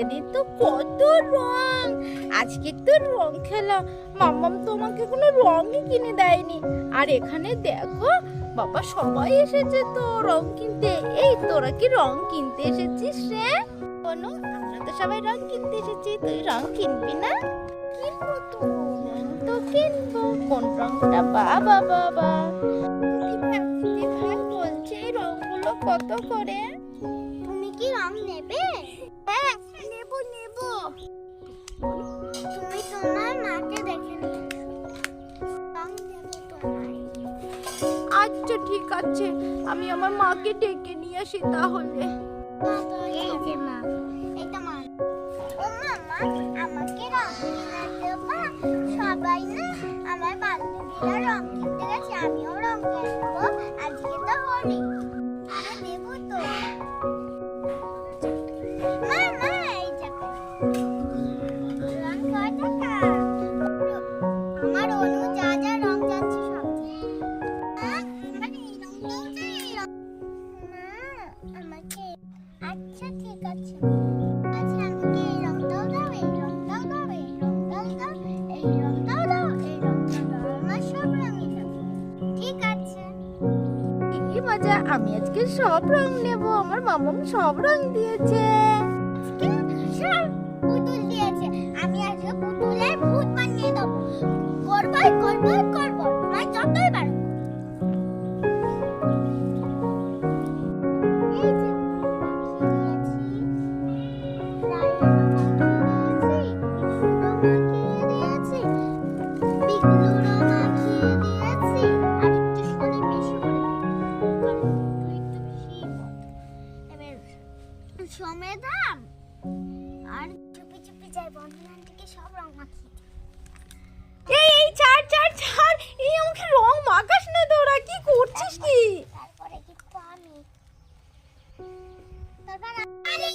এখানে তো কত রং। আজকে তো রং খেলা, মাম্মাম তো আমাকে কোনো রঙই কিনে দেয়নি। আর এখানে দেখো বাবা সবাই এসেছে তো রং কিনতে। এই তোরা কি রং কিনতে এসেছিস রে? কোনো, আমরা তো সবাই রং কিনতে এসেছি, তুই রং কিনবি না? কিনবো তো, রং তো কিনবো। কোন রংটা? বাবা বাবা, দিদি ভাই বলছে এই রংগুলো কত করে? তুমি কি রং নেবে? হ্যাঁ নেবো নেবো। তুমি তোমার মাকে দেখে নিও, রং দেবো তোমায়। আচ্ছা ঠিক আছে, আমি আমার মাকে ডেকে নিয়ে আসি তাহলে। এই যে মা, এটা মা। ও মামা, আমাকে রং কিনে দেবা? সবাই না আমার বান্ধবীরা রং কিনতে গেছে, আমিও রং কিনবো। আজকে তো হোলি, আমি দেবো তো। মা মা, এই দেখো রং কয় টাকা? আমার অনু যা যা রং যাচ্ছে সব আমার এই রংটাও চাই, এই রং। মা আমাকে, আচ্ছা ঠিক আছে, আচ্ছা আমাকে এই রংটাও দাও, এই রংটাও দাও, এই রংটাও দাও, এই রংটাও দাও, এই রংটাও দাও, আমার সব রঙই দাও। ঠিক আছে। কি মজা, আমি আজকে সব রং নেব। আমার মামাম সব রং দিয়েছে। আজকে সব পুতুল দিয়েছে, আমি আজকে পুতুলের ভূত বানিয়ে দেবো। করবই করবই করবো, তোমার যতই পারো। এই যে দিয়েছি, বিগুলো মাখিয়ে দিয়েছি, আর একটু সোনে বেশি করে একটু বেশি। এবার সমেদা আর চুপি চুপি যাই বন্ধুবান্ধবকে সব রং মাখিয়ে দিই। এই ছাড় ছাড় ছাড়, এই আমাকে রং মাখাস না। তোরা কি করছিস কি? তারপরে কিন্তু আমি, তারপর আরে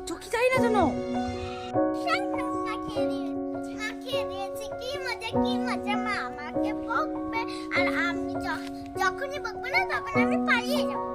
চোখে যাই না যেন। মাখিয়ে দিয়েছি, কি মজা। মা আমাকে বকবে, আর আমি যখনই বকবে না তখন আমি পালিয়ে যাবো।